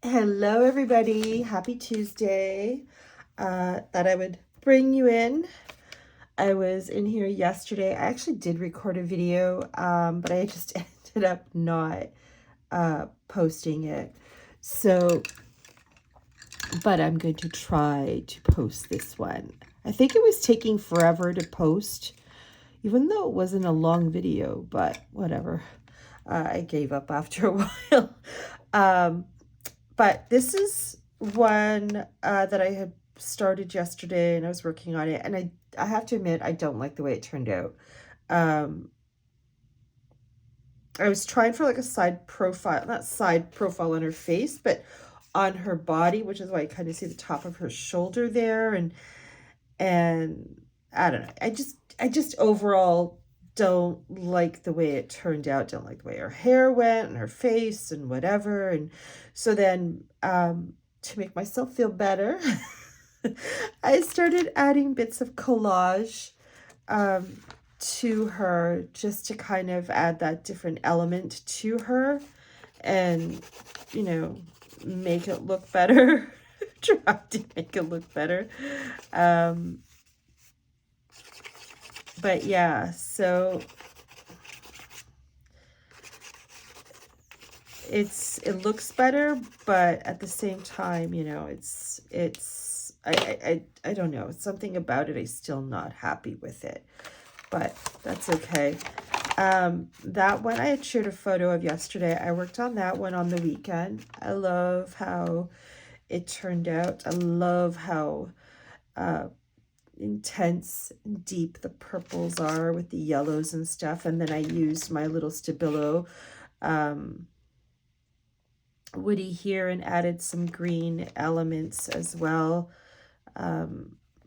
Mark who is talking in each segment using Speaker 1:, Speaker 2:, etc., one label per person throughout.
Speaker 1: Hello, everybody. Happy Tuesday. Thought I would bring you in. I was in here yesterday. I actually did record a video, but I just ended up not posting it. So, but I'm going to try to post this one. I think it was taking forever to post, even though it wasn't a long video, but whatever. I gave up after a while. But this is one that I had started yesterday and I was working on it. And I have to admit, I don't like the way it turned out. I was trying for like a side profile, not side profile on her face, but on her body, which is why I kind of see the top of her shoulder there. And I don't know. I just overall don't like the way it turned out. Don't like the way her hair went and her face and whatever. And so then to make myself feel better, I started adding bits of collage to her just to kind of add that different element to her and, you know, make it look better. Try to make it look better. But yeah, so it looks better, but at the same time, you know, I don't know. It's something about it. I'm still not happy with it, but that's okay. That one I had shared a photo of yesterday. I worked on that one on the weekend. I love how it turned out. I love how intense and deep the purples are with the yellows and stuff. And then I used my little Stabilo woody here and added some green elements as well,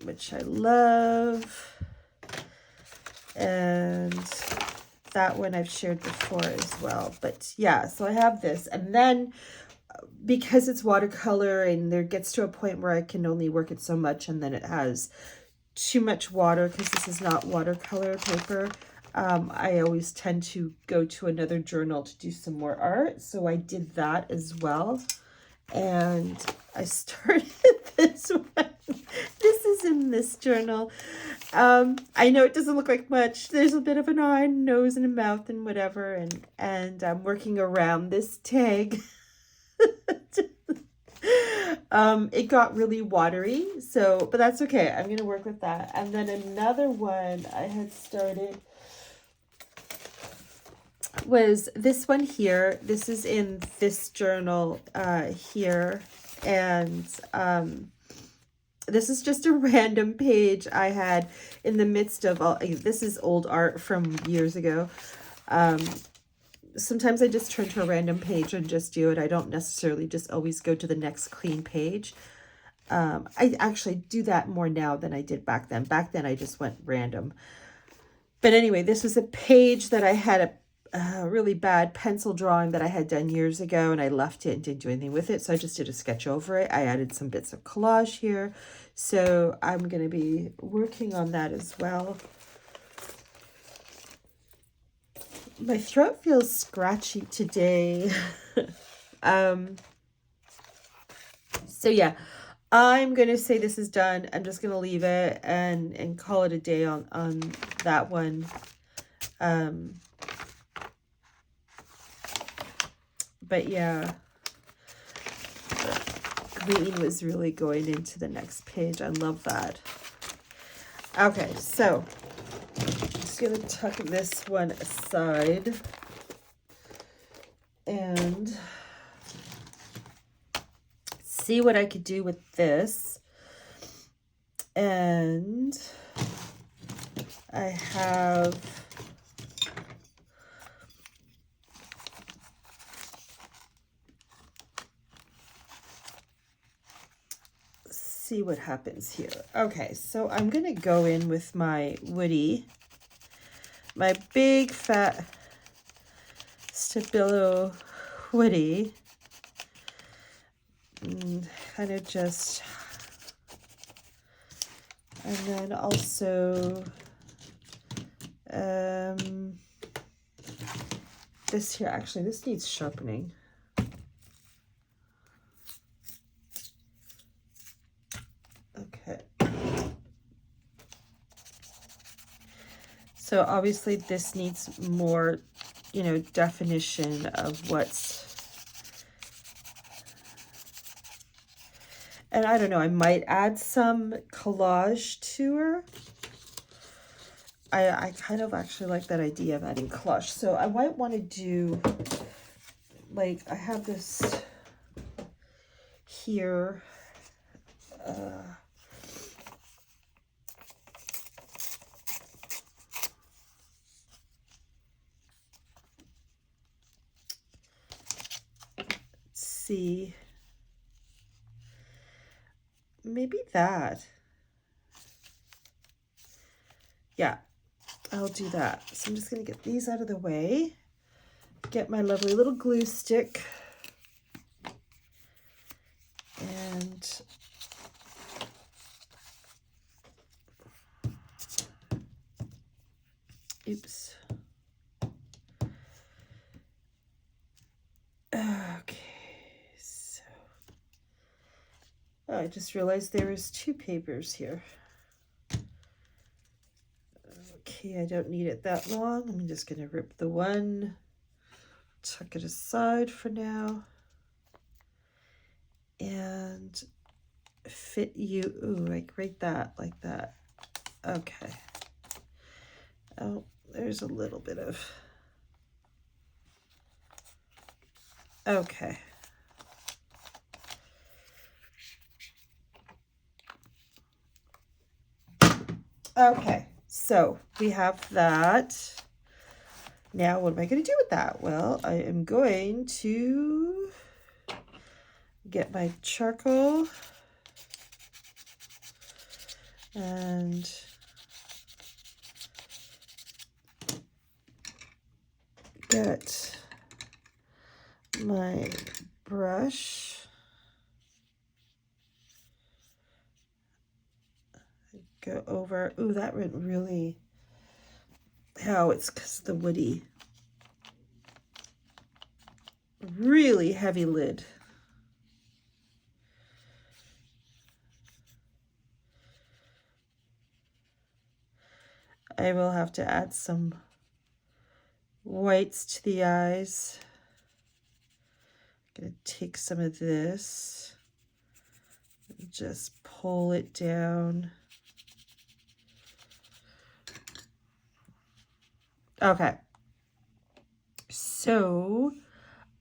Speaker 1: which I love. And that one I've shared before as well. But yeah, so I have this. And then because it's watercolor and there gets to a point where I can only work it so much and then it has too much water because this is not watercolor paper, I always tend to go to another journal to do some more art. So I did that as well. And I started this one. This is in this journal. I know it doesn't look like much. There's a bit of an eye, nose, and a mouth and whatever. And I'm working around this tag. It got really watery, so, but that's okay. I'm going to work with that. And then another one I had started was this one here. This is in this journal here. And this is just a random page I had in the midst of all, this is old art from years ago. Sometimes I just turn to a random page and just do it. I don't necessarily just always go to the next clean page. I actually do that more now than I did back then. Back then I just went random. But anyway, this was a page that I had a really bad pencil drawing that I had done years ago, and I left it and didn't do anything with it. So I just did a sketch over it. I added some bits of collage here. So I'm going to be working on that as well. My throat feels scratchy today. So yeah, I'm going to say this is done. I'm just going to leave it and call it a day on that one. But yeah, green was really going into the next page. I love that. Okay, so I'm just going to tuck this one aside and see what I could do with this. And I have see what happens here. Okay, so I'm going to go in with my woody, my big fat Stabilo woody, and kind of just, and then also this here, actually this needs sharpening. So obviously this needs more, you know, definition of what's, and I don't know, I might add some collage to her. I kind of actually like that idea of adding collage. So I might want to do, like, I have this here. Let's see. Maybe that. Yeah, I'll do that. So I'm just going to get these out of the way. Get my lovely little glue stick. And oops. Okay, so oh, I just realized there is 2 papers here. Okay, I don't need it that long. I'm just gonna rip the one, tuck it aside for now, and fit you, ooh, like right that, like that. Okay. Oh, there's a little bit of, okay. Okay, so we have that. Now, what am I going to do with that? Well, I am going to get my charcoal and get my brush. Go over, ooh, that went really, oh, it's because of the woody. Really heavy lid. I will have to add some whites to the eyes. I'm gonna take some of this and just pull it down. Okay, so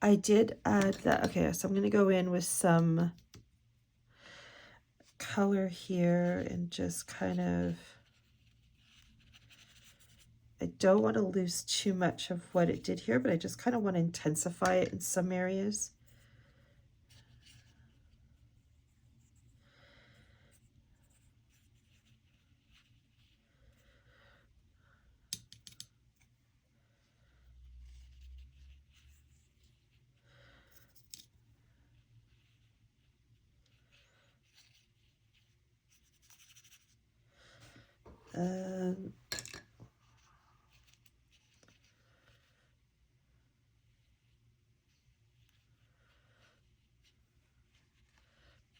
Speaker 1: I did add that. Okay, so I'm gonna go in with some color here and just kind of, I don't want to lose too much of what it did here, but I just kind of want to intensify it in some areas.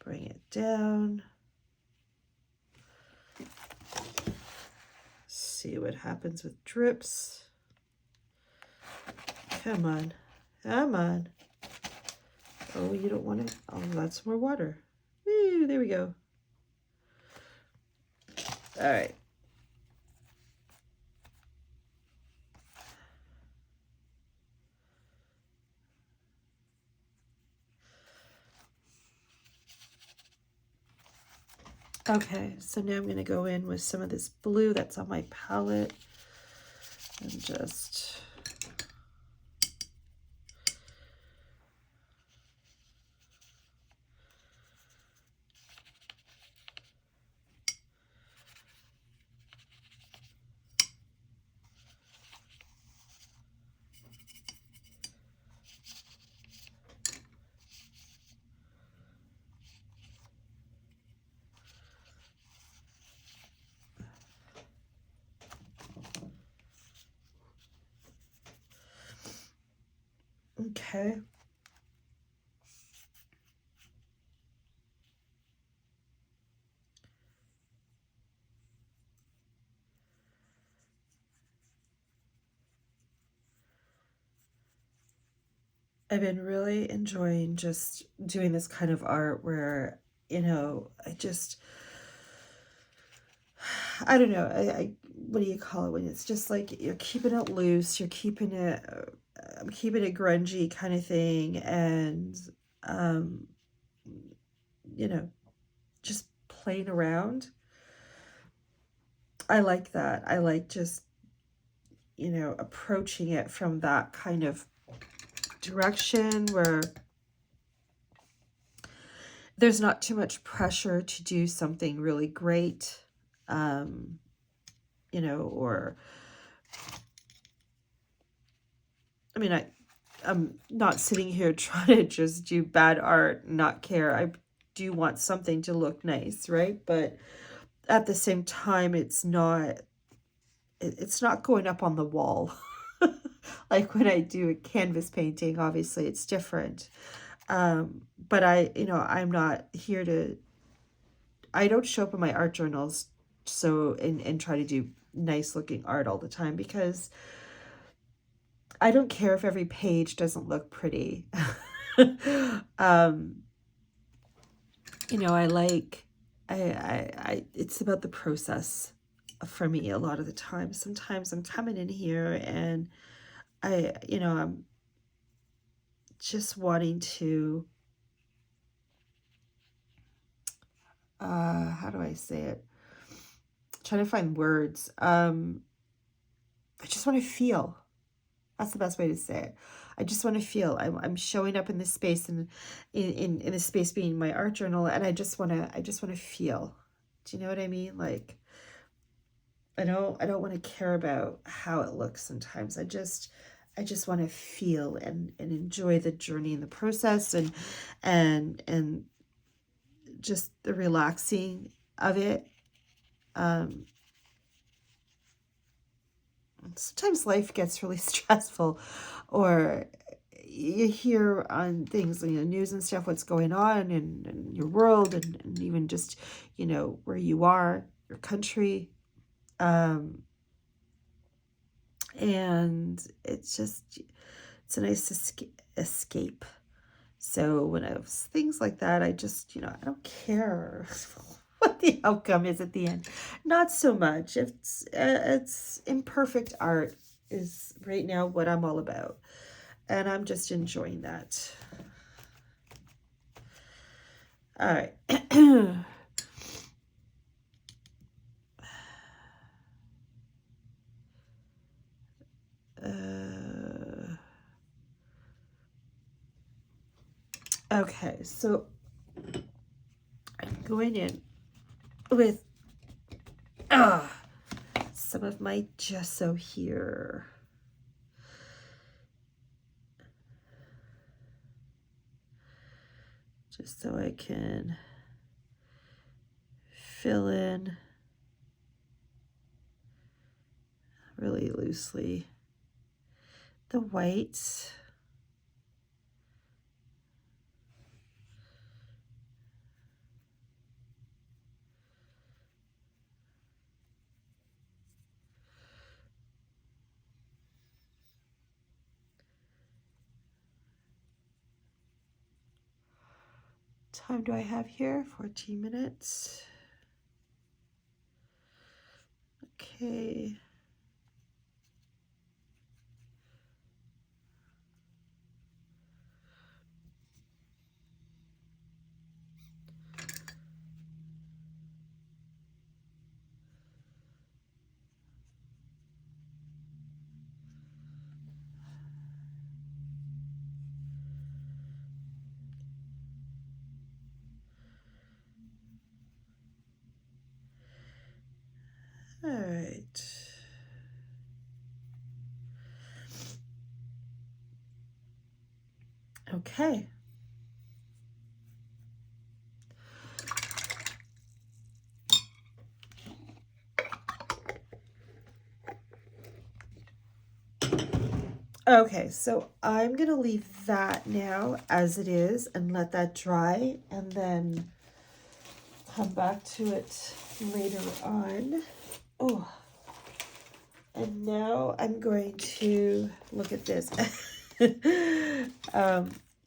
Speaker 1: Bring it down. See what happens with drips. Come on, come on. Oh, you don't want to, oh, that's more water. Woo, there we go. All right. Okay, so now I'm going to go in with some of this blue that's on my palette and just okay. I've been really enjoying just doing this kind of art where, you know, I don't know, what do you call it when it's just like you're keeping it loose, you're keeping it, I'm keeping it grungy kind of thing, and, um, you know, just playing around. I like that. I like just, you know, approaching it from that kind of direction where there's not too much pressure to do something really great, you know, or, I mean, I'm not sitting here trying to just do bad art, not care. I do want something to look nice, right? But at the same time, it's not going up on the wall. Like when I do a canvas painting, obviously it's different. But you know, I don't show up in my art journals and try to do nice looking art all the time, because I don't care if every page doesn't look pretty. um, you know, it's about the process for me a lot of the time. Sometimes I'm coming in here and you know, I'm just wanting to, how do I say it? Trying to find words. I just want to feel. That's the best way to say it. I just want to feel. I'm showing up in this space, and in this space being my art journal, and I just want to feel. Do you know what I mean? Like, I don't want to care about how it looks sometimes. I just want to feel and enjoy the journey and the process, and just the relaxing of it. Um, Sometimes life gets really stressful, or you hear on things, you know, news and stuff, what's going on in your world, and even just, you know, where you are, your country. Um, and it's a nice escape. So when I was things like that, I just, you know, I don't care what the outcome is at the end. Not so much. It's imperfect art is right now what I'm all about, and I'm just enjoying that. All right. Okay, so I'm going in with some of my gesso here. Just so I can fill in really loosely the whites. Time do I have here? 14 minutes. Okay. All right. Okay. Okay, so I'm going to leave that now as it is and let that dry, and then come back to it later on. Oh, and now I'm going to look at this.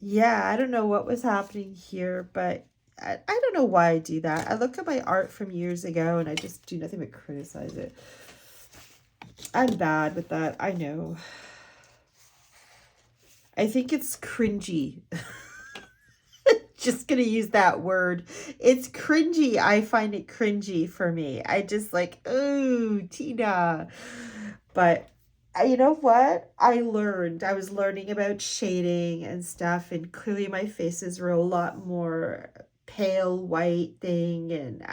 Speaker 1: Yeah, I don't know what was happening here, but I don't know why I do that. I look at my art from years ago and I just do nothing but criticize it. I'm bad with that. I know. I think it's cringy. Just gonna use that word. It's cringy. I find it cringy for me. I just like, oh, Tina. But you know what? I was learning about shading and stuff, and clearly my faces were a lot more pale white thing, and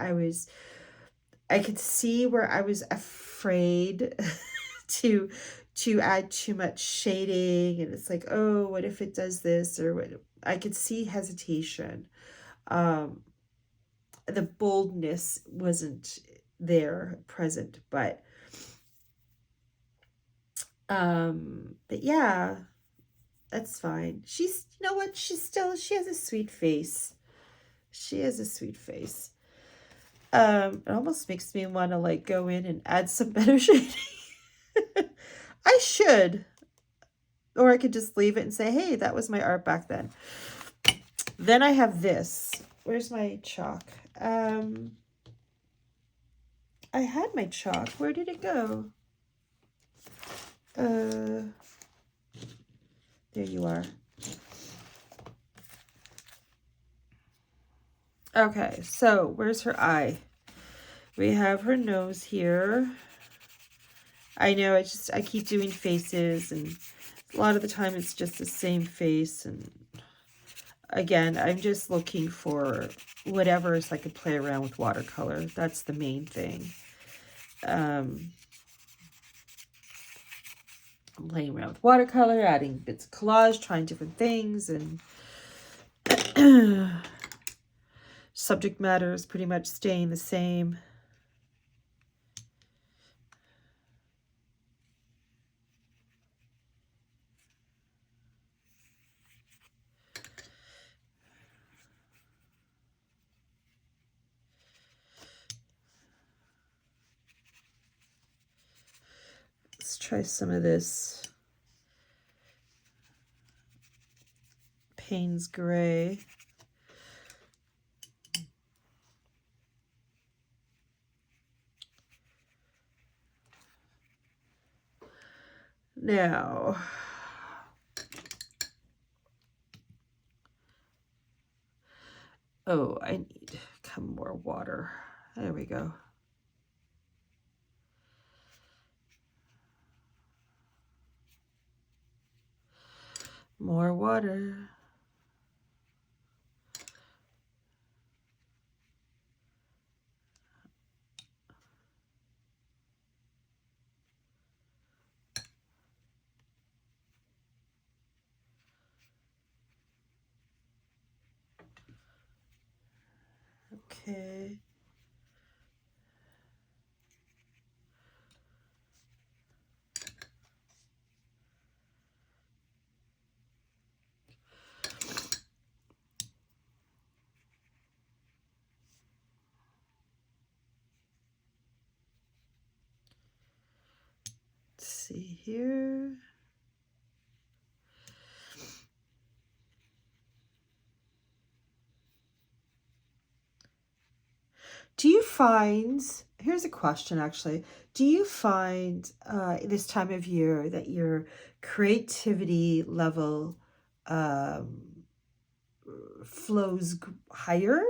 Speaker 1: I could see where I was afraid to add too much shading, and it's like, oh, what if it does this, or what? I could see hesitation. um the boldness wasn't there present, but yeah, that's fine. She's, you know what, she has a sweet face. She has a sweet face. It almost makes me want to like go in and add some better shading. I should. Or I could just leave it and say, hey, that was my art back then. Then I have this. Where's my chalk? I had my chalk. Where did it go? There you are. Okay, so where's her eye? We have her nose here. I know, I keep doing faces, and a lot of the time it's just the same face. And again, I'm just looking for whatever so I could play around with watercolor. That's the main thing. I'm playing around with watercolor, adding bits of collage, trying different things, and subject matter is pretty much staying the same. Let's try some of this Payne's Gray. Now, oh, I need some more water. There we go. More water. Okay. Let's see here. Do you find, here's a question actually, do you find this time of year that your creativity level flows higher?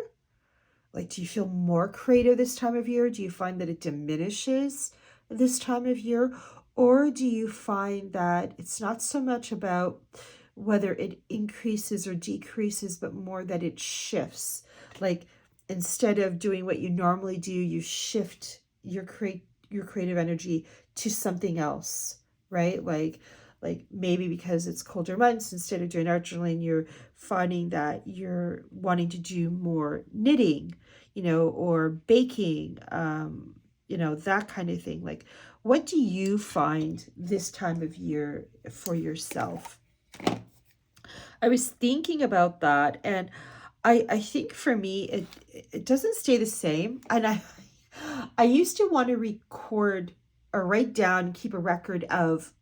Speaker 1: Like, do you feel more creative this time of year? Do you find that it diminishes this time of year? Or do you find that it's not so much about whether it increases or decreases, but more that it shifts? Like, instead of doing what you normally do, you shift your creative energy to something else, right? Like maybe because it's colder months, instead of doing art journaling, you're finding that you're wanting to do more knitting, or baking, that kind of thing. Like, what do you find this time of year for yourself? I was thinking about that, and I think for me it doesn't stay the same. And I used to want to record or write down, keep a record of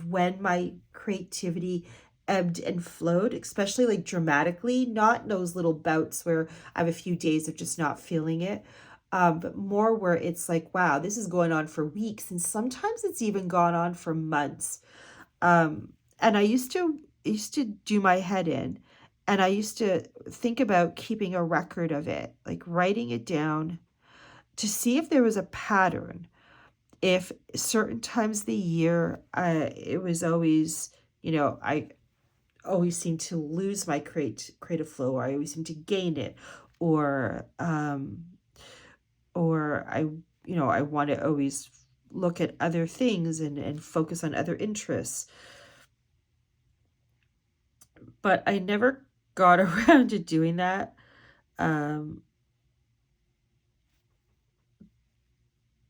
Speaker 1: when my creativity ebbed and flowed, especially like dramatically, not those little bouts where I have a few days of just not feeling it, but more where it's like, wow, this is going on for weeks, and sometimes it's even gone on for months. And I used to do my head in, and I used to think about keeping a record of it, like writing it down to see if there was a pattern. If certain times of the year, it was always, I always seem to lose my creative flow, or I always seem to gain it, or I want to always look at other things and focus on other interests. But I never got around to doing that. Um,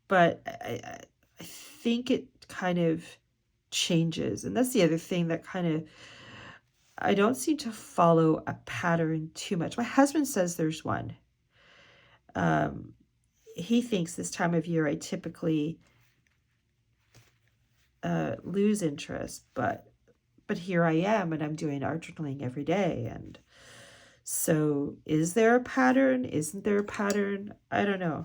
Speaker 1: but I think it kind of changes. And that's the other thing that kind of, I don't seem to follow a pattern too much. My husband says there's one. Um, he thinks this time of year I typically lose interest, but here I am, and I'm doing art journaling every day. And so is there a pattern? Isn't there a pattern? I don't know.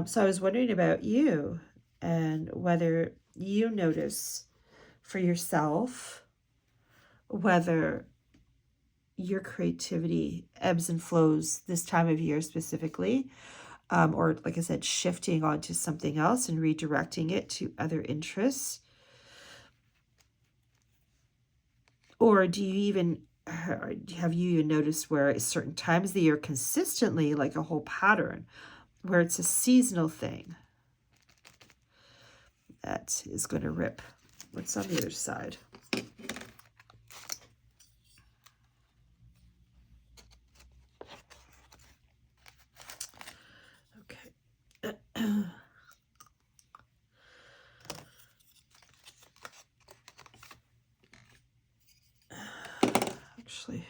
Speaker 1: So I was wondering about you and whether you notice for yourself whether your creativity ebbs and flows this time of year specifically, or like I said, shifting onto something else and redirecting it to other interests. Or do you even have you even noticed where at certain times of the year consistently, like a whole pattern, where it's a seasonal thing that is going to rip? What's on the other side? Okay. Actually,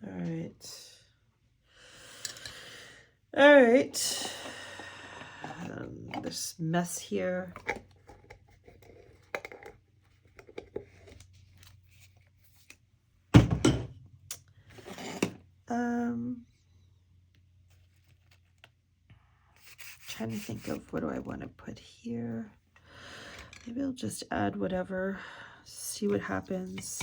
Speaker 1: all right. All right. This mess here. Trying to think of what do I want to put here. Maybe I'll just add whatever, see what happens.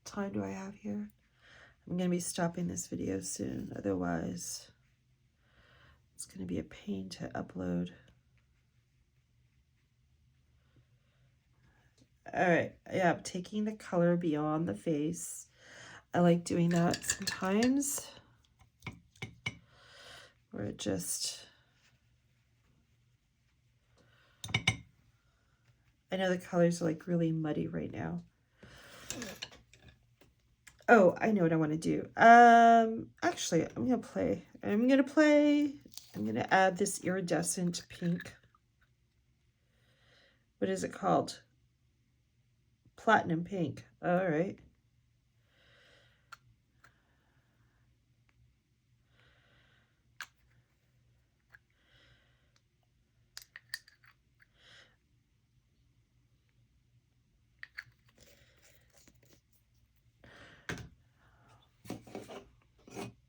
Speaker 1: Time do I have here? I'm going to be stopping this video soon, otherwise it's going to be a pain to upload. All right, yeah, I'm taking the color beyond the face. I like doing that sometimes. where it just, I know the colors are like really muddy right now. Oh, I know what I want to do. Actually, I'm gonna add this iridescent pink. What is it called? Platinum pink. All right.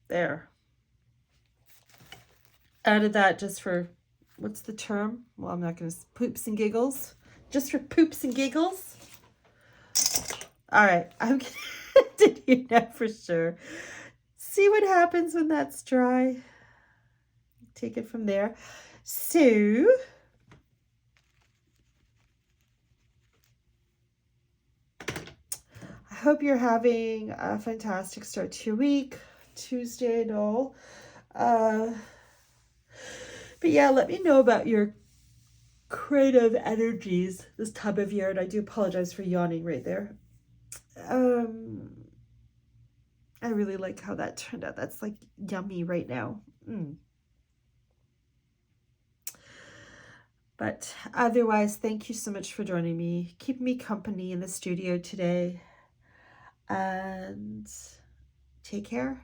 Speaker 1: There. Added that just for, what's the term? Well, I'm not going to, poops and giggles. Just for poops and giggles. All right. I'm going to continue now for sure. See what happens when that's dry. Take it from there. So, I hope you're having a fantastic start to your week. Tuesday and all. But yeah, let me know about your creative energies this time of year. And I do apologize for yawning right there. I really like how that turned out. That's like yummy right now. But otherwise, thank you so much for joining me, keeping me company in the studio today. And take care.